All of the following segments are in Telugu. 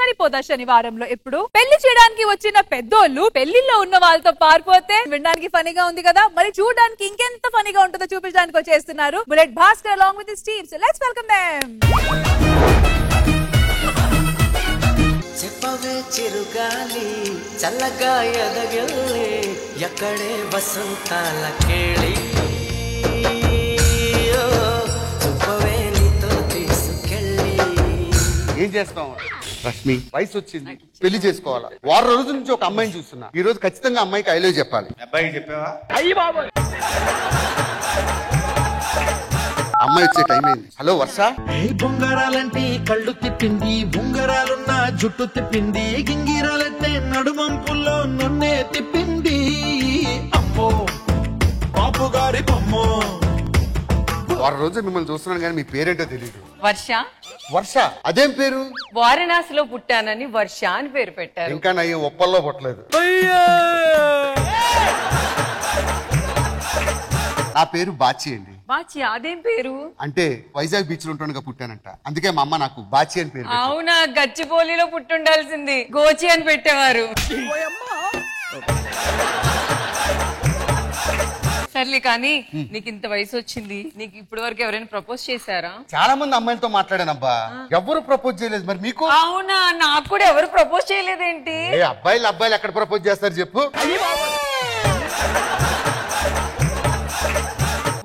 సరిపోదా శనివారంలో ఎప్పుడు పెళ్లి చేయడానికి వచ్చిన పెద్దోళ్ళు పెళ్లిలో ఉన్న వాళ్ళతో పారిపోతే వినడానికి ఫనీగా ఉంది కదా, మరి చూడడానికి ఇంకెంత ఫనీగా ఉంటుందో చూపించడానికి వచ్చేస్తున్నారు bullet Bhaskar along with his team. So let's welcome them. చెప్పవే చిరుగాలి చల్లగా ఎదగలే ఎక్కడే వసంతాల కేళి చెప్పవే నీతో తీసుకెళ్ళి. ఏం చేస్తాం రష్మి, వయసు వచ్చింది, పెళ్లి చేసుకోవాలా. వారం రోజుల నుంచి ఒక అమ్మాయిని చూస్తున్నా, ఈ రోజు ఖచ్చితంగా అమ్మాయికి ఐ లవ్ చెప్పాలి. అబ్బాయికి చెప్పావా? అమ్మాయి వచ్చే టైం అయింది. హలో వర్ష. బొంగరాలంటే కళ్ళు తిప్పింది, బొంగరాలున్న జుట్టు తిప్పింది, గింగిరాలంటే నడుమంపుల్లో నన్నే తిప్పింది. అమ్మో బాపు గారి బొమ్మో. వారం రోజులు మిమ్మల్ని చూస్తున్నాను కానీ మీ పేరేంటో తెలియదు. వర్ష. వర్ష అదేం పేరు? వారణాసిలో పుట్టానని వర్ష అని పేరు పెట్టారు. ఇంకా నయ్యం ఒప్పల్లో పుట్టలేదు. నా పేరు బాచి అండి. బాచి అదేం పేరు? అంటే వైజాగ్ బీచ్ లో ఉంటుండగా పుట్టానంట, అందుకే మా అమ్మ నాకు బాచి అని పేరు. అవునా, గచ్చిపోలిలో పుట్టుండాల్సింది, గోచి అని పెట్టేవారు. సర్లే కానీ నీకు ఇంత వయసు వచ్చింది, నీకు ఇప్పటి వరకు ఎవరైనా ప్రపోజ్ చేశారా? చాలా మంది అమ్మాయిలతో మాట్లాడానబ్బా, ఎవరు ప్రపోజ్ చేయలేదు. మరి మీకు? అవునా, నాకు కూడా ఎవరు ప్రపోజ్ చేయలేదేంటి? అబ్బాయిలు ఎక్కడ ప్రపోజ్ చేస్తారు చెప్పు.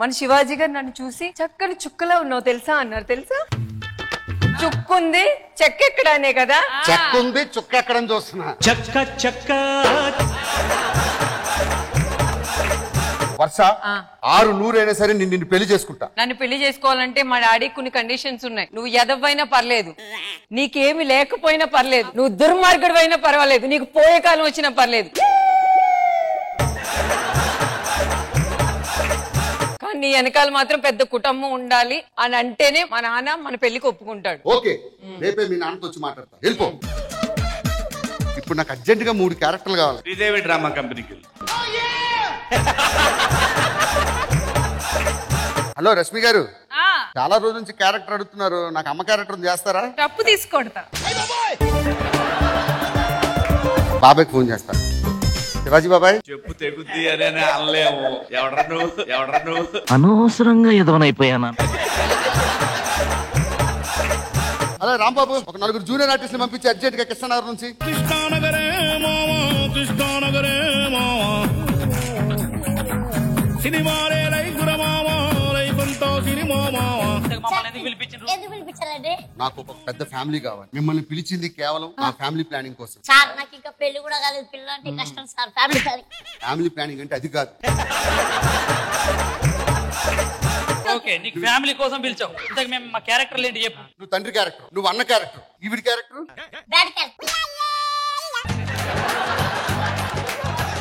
మన శివాజీ గారు నన్ను చూసి చక్కని చుక్కలా ఉన్నావు తెలుసా అన్నారు. తెలుసా? చుక్కుంది చెక్క ఎక్కడానే కదా. చెక్కుంది చుక్క ఎక్కడం చూస్తున్నా. చెక్క చెక్క. వర్ష 600 అయినా సరే నిన్ను పెళ్లి చేసుకుంటా. నన్ను పెళ్లి చేసుకోవాలంటే మా డాడీ కొన్ని కండిషన్స్ ఉన్నాయి. నువ్వు ఎదవైనా పర్లేదు, నీకేమి లేకపోయినా పర్లేదు, నువ్వు దుర్మార్గుడు అయినా పర్వాలేదు, నీకు పోయే కాలం వచ్చినా పర్లేదు, కానీ నీ వెనకాల మాత్రం పెద్ద కుటుంబం ఉండాలి అని అంటేనే మా నాన్న మన పెళ్లికి ఒప్పుకుంటాడు. ఓకే, రేపే మీ నాన్నతో వచ్చి మాట్లాడతా. వెళ్ళిపో. ఇప్పుడు నాకు అర్జెంట్ గా 3 క్యారెక్టర్లు కావాలి. శ్రీదేవి డ్రామా కంపెనీకి. హలో రష్మి గారు, చాలా రోజుల నుంచి క్యారెక్టర్ అడుగుతున్నారు, నాకు అమ్మ క్యారెక్టర్ చేస్తారా? తప్పు తీసుకొడతా. బాబాయ్కి ఫోన్ చేస్తా. శివాజీ బాబాయ్. చెప్పు తెగుద్ది అని అనలేము. ఎవడ్రా నువ్వు? అనవసరంగా ఎదవనైపోయానా. అదే రాంబాబు, ఒక 4 జూనియర్ ఆర్టిస్టులు పంపించి అర్జెంట్ గా కృష్ణనగర్ నుంచి. నాకు ఒక పెద్ద ఫ్యామిలీ కావాలి, మిమ్మల్ని పిలిచింది కేవలం నా ఫ్యామిలీ ప్లానింగ్ కోసం. సార్ నాకు ఇంకా పెళ్లి కూడా కాలేదు, పిల్లలు అంటే కష్టం సార్. ఫ్యామిలీ ప్లానింగ్ అంటే అది కాదు. ఓకే, నీకు ఫ్యామిలీ కోసం పిలిచావు. ఇంతకు మేము మా క్యారెక్టర్లు ఏంటి చెప్పు. నువ్వు తండ్రి క్యారెక్టర్, నువ్వు అన్న క్యారెక్టర్, ఈవిడి క్యారెక్టర్.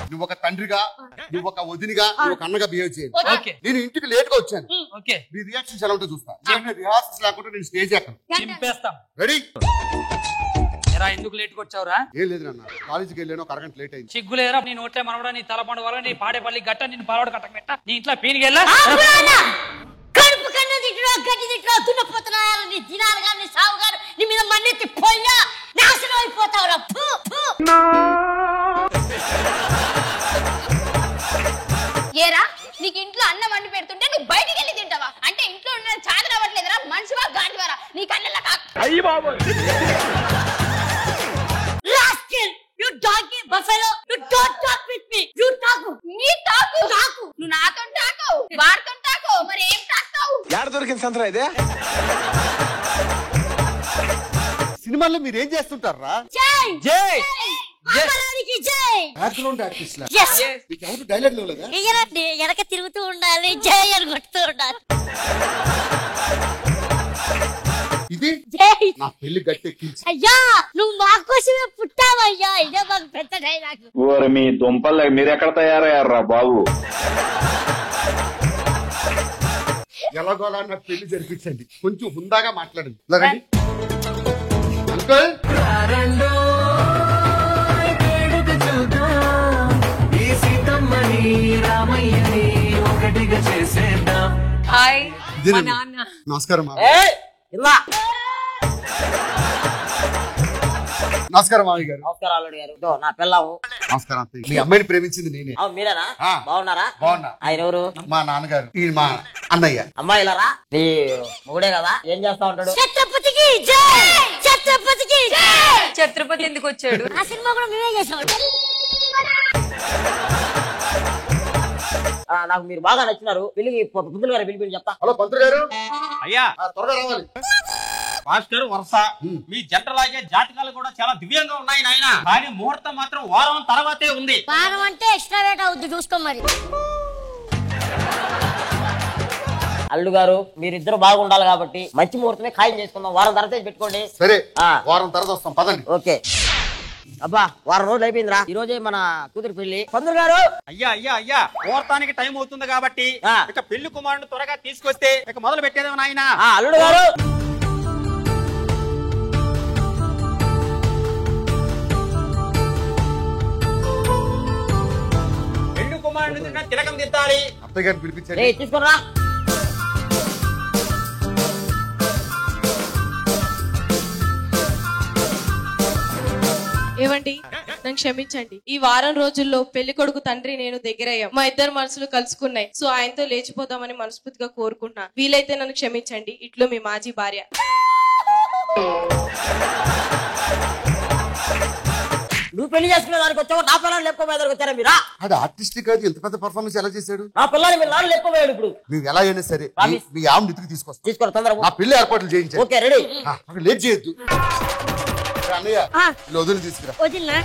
నువ్వు ఒక తండ్రిగా, నువ్వు ఒక వదినిగా, నువ్వు ఒక అన్నగా బిహేవ్ చేయాలి. నేను ఇంటికి లేట్ గా వచ్చాను, నీ రియాక్షన్స్ ఎలా ఉంటే చూస్తా. రిహార్సల్స్ లేకుండా నేను స్టేజ్ ఎక్కను. చింపేస్తాం. రెడీ? ఎందుకు లేట్ వచ్చావురా? ఏం లేదు నాన్న, కాలేజీకి వెళ్ళాను, ఒక అరగంట లేట్ అయింది. సిగ్గులేరా? నీ నోట్లే మనవడా, నీ తలపండు వల్ల, నీ పాడేపల్లి గట్ట, నేను పాలవాడు కట్ట పెట్ట, నీ ఇంట్లో పీనికి వెళ్ళా కడుపు కన్నా తిట్టురా, గడ్డి తిట్టురా, దున్నపోతున్నా, నీ దినాలు గారు, నీ సాగు గారు, నీ మీద మన్నెత్తి పోయినా నాశనం అయిపోతావురా. ఏరా, నీకు ఇంట్లో అన్నం వండి పెడుతుంటే నువ్వు బయటికి వెళ్ళి తింటావా? అంటే ఇంట్లో ఉన్న చాదన అవ్వట్లేదురా? మనిషివా గాడివారా? నీ కళ్ళ కాకు. You donkey buffalo, you don't talk with me. You talk. Me talk. నువ్వు నాతో టాకు, వాడితో టాకు, మరి ఏం టాకుతావు? యాడ దొరికింది సంతరా ఇదే? సినిమాల్లో మీరు ఏం చేస్తుంటారా? జై జై అమరానికి జై. బ్యాక్గ్రౌండ్ ఆర్టిస్ట్ లా Yes. మీకు ఎవరు డైలాగ్ లేవులేదా? ఇయ్యరండి, వెనక తిరుగుతూ ఉండాలి, జై అని కొడుతూ ఉండాలి. ఇది జై. నా పెళ్లి గట్టెక్కించి. అయ్యా, నువ్వు మా కోసమే పుట్టావయ్యా, ఇదే మాకు పెద్ద డైలాగ్. ఓరి మీ దుంపల్లే మీరెక్కడ తయారయ్యారా బాబు? ఎలాగోలా నాకు పెళ్లి జరిపించండి, కొంచెం హుందాగా మాట్లాడండి. ఇలాగండి అంకుల్. హాయ్ ఇదేనండి. నమస్కారం నమస్కారం మామయ్య గారు. నమస్కారం అల్లుడు గారు. నా పిల్లవు. నమస్కారం అత్తయ్య. మీ అమ్మాయిని ప్రేమించింది నేనే. మీరేనా? ఆ. బాగున్నారా? బాగున్నా. ఆయన ఎవరు? మా నాన్నగారు. ఈ మా అన్నయ్య. అమ్మాయిలరా నీ మొగుడే కదా, ఏం చేస్తా ఉంటాడు? ఛత్రపతికి జై, ఛత్రపతికి జై. ఛత్రపతి ఎందుకు వచ్చాడు? ఆ సినిమా కూడా మేమే చేసాం. నాకు మీరు బాగా నచ్చినారు. పెళ్లికి పంతులు గారు పిలిపి చెప్తా. హలో పంతులు గారు. అయ్యా త్వరగా రావాలి. మాస్టర్ వరుస మీ జంటలాగే జాతకాలు కూడా చాలా దివ్యంగా ఉన్నాయి నాయన. కానీ ముహూర్తం మాత్రం వారం తర్వాతే ఉంది. వారం అంటే ఎక్స్ట్రా రేట్ అవుద్ది, చూసుకో మరి. అల్లుడు గారు మీరిద్దరు బాగుండాలి కాబట్టి మంచి ముహూర్తమే ఖాయం చేసుకుందాం. వారం తర్వాత పెట్టుకోండి. సరే, వారం తర్వాత వస్తాం, పదండి. ఓకే. అబ్బా వారం రోజులు అయిపోయిందిరా. ఈ రోజే మన కూతురు పెళ్లి. పంతులు గారు. అయ్యా అయ్యా అయ్యా, ముహూర్తానికి టైం అవుతుంది కాబట్టి ఇక పెళ్లి కుమారుని త్వరగా తీసుకొస్తే ఇక మొదలు పెట్టేదేమో నాయన. అల్లుడు గారు. పెళ్లి కుమారుని తిలకం దిద్దాలి. అత్తయ్య గారిని పిలిపించండి. తీసుకురా. ఏమండి, నన్ను క్షమించండి. ఈ వారం రోజుల్లో పెళ్లి కొడుకు తండ్రి నేను దగ్గరయ్యాం. మా ఇద్దరు మనసులు కలుసుకున్నాయి. సో ఆయనతో లేచిపోదామని మనస్ఫూర్తిగా కోరుకుంటున్నా. వీలైతే నన్ను క్షమించండి. ఇట్లు మీ మాజీ భార్య. నువ్వు పెళ్లి చేసుకునే దానికి వచ్చావు, నా పిల్లలు లేకపోయేదానికి వచ్చారా మీరా? అది ఆర్టిస్ట్ కాదు, ఎంత పెద్ద పర్ఫార్మెన్స్ ఎలా చేశాడు? నా పిల్లలు మీరు నాన్న లేకపోయాడు. ఇప్పుడు నువ్వు ఎలా అయినా సరే మీ ఆవిడ ఇతికి తీసుకొస్తా. తీసుకోరా తొందరగా. నా పెళ్లి ఏర్పాట్లు చేయించండి. Okay ready. లేట్ చేయొద్దు. అన్నయ్య వదిలి తీసుకురా. వదిలినా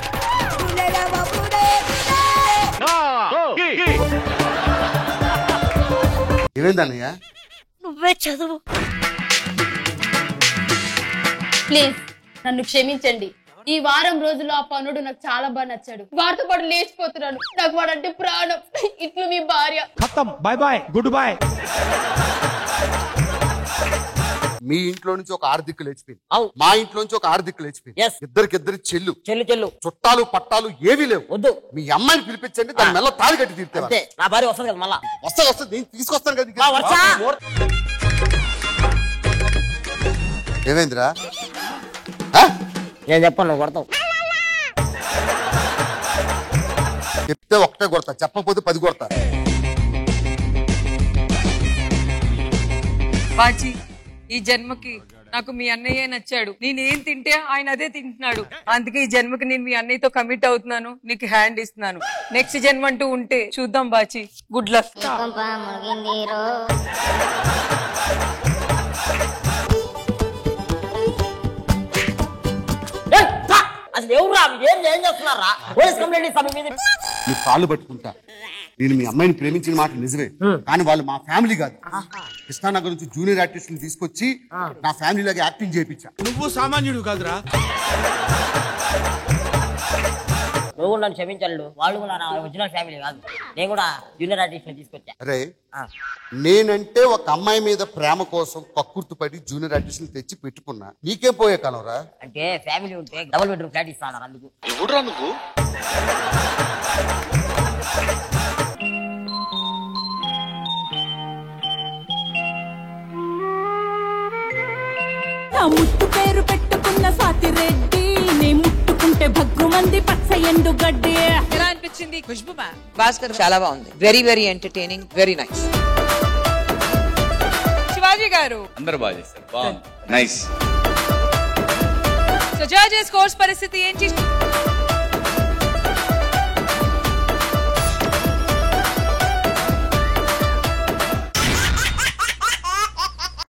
ఏమైంది అన్నయ్య? నువ్వే చదువు. ప్లీజ్ నన్ను క్షమించండి. ఈ వారం రోజుల్లో ఆ పనుడు నాకు చాలా బాగా నచ్చాడు. వారితో పాటు లేచిపోతున్నాను. నాకు వాడంటే ప్రాణం. ఇట్లు మీ భార్య. Bye bye, good bye. మీ ఇంట్లో నుంచి ఒక ఆర్థిక లేచిపోయింది, మా ఇంట్లో నుంచి ఒక ఆర్థిక లేచిపోయింది. ఇద్దరికిద్దరు చెల్లు చెల్లు చుట్టాలు పట్టాలు ఏవీ లేవు. వద్దు, మీ అమ్మాయిని పిలిపించండి, దాని మెల్ల తాళి కట్టి తీర్తే. నా భార్య వస్తుంది కదా, మళ్ళా వస్తుంది. నేను తీసుకొస్తాను కదా. ఏమైందిరా? నేను చెప్పను, నువ్వు కొడతావు. చెప్తే ఒకటే కొడతా, చెప్పకపోతే 10 కొడతా. బాజీ, ఈ జన్మకి నాకు మీ అన్నయ్య నచ్చాడు. నేనేం తింటే ఆయన అదే తింటున్నాడు. అందుకే ఈ జన్మకి నేను మీ అన్నయ్యతో కమిట్ అవుతున్నాను. నీకు హ్యాండ్ ఇస్తున్నాను. నెక్స్ట్ జన్మ అంటూ ఉంటే చూద్దాం బాచి. Good luck. అసలు ఎవరురా ఏం చేస్తున్నారా? పోలీస్ కంప్లైంట్ ఇస్తాను మీద. నీ కాళ్ళు పట్టుకుంటా. నేను మీ అమ్మాయిని ప్రేమించిన మాట నిజమే, కానీ వాళ్ళు మా ఫ్యామిలీ కాదు. కృష్ణానగర్ నుంచి జూనియర్ ఆర్టిస్టులు తీసుకొచ్చి నా ఫ్యామిలీలాగా యాక్టింగ్ చేయించా. నువ్వు సామాన్యుడు కాదురా. నువ్వు నన్ను క్షమించాడు. వాళ్ళు కూడా నా ఒరిజినల్ ఫ్యామిలీ కాదు. నేను కూడా జూనియర్ ఆర్టిస్ట్ తీసుకొచ్చా. అరే, నేనంటే ఒక అమ్మాయి మీద ప్రేమ కోసం కక్కుర్తి పడి జూనియర్ ఆర్టిస్టులు తెచ్చి పెట్టుకున్నా. నీకేం పోయే కాలం రా? అంటే ఫ్యామిలీ ఉంటే డబుల్ బెడ్రూమ్ ఫ్లాట్ ఇస్తాను అందుకు. ఎవడురా నువ్వు? ముట్టు పేరు పెట్టుకున్న స్వాతిరెడ్డి, నే ముట్టుకుంటే భగ్గు మంది పచ్చ ఎండు గడ్డి. ఎలా అనిపించింది ఖుష్బు మ్యామ్? భాస్కర్ చాలా బాగుంది. Very very entertaining, very nice. Shivaji గారు అందరూ బాగా చేస్తారు. బాగుంది, నైస్. సో జడ్జెస్ స్కోర్స్ పరిస్థితి ఏంటి?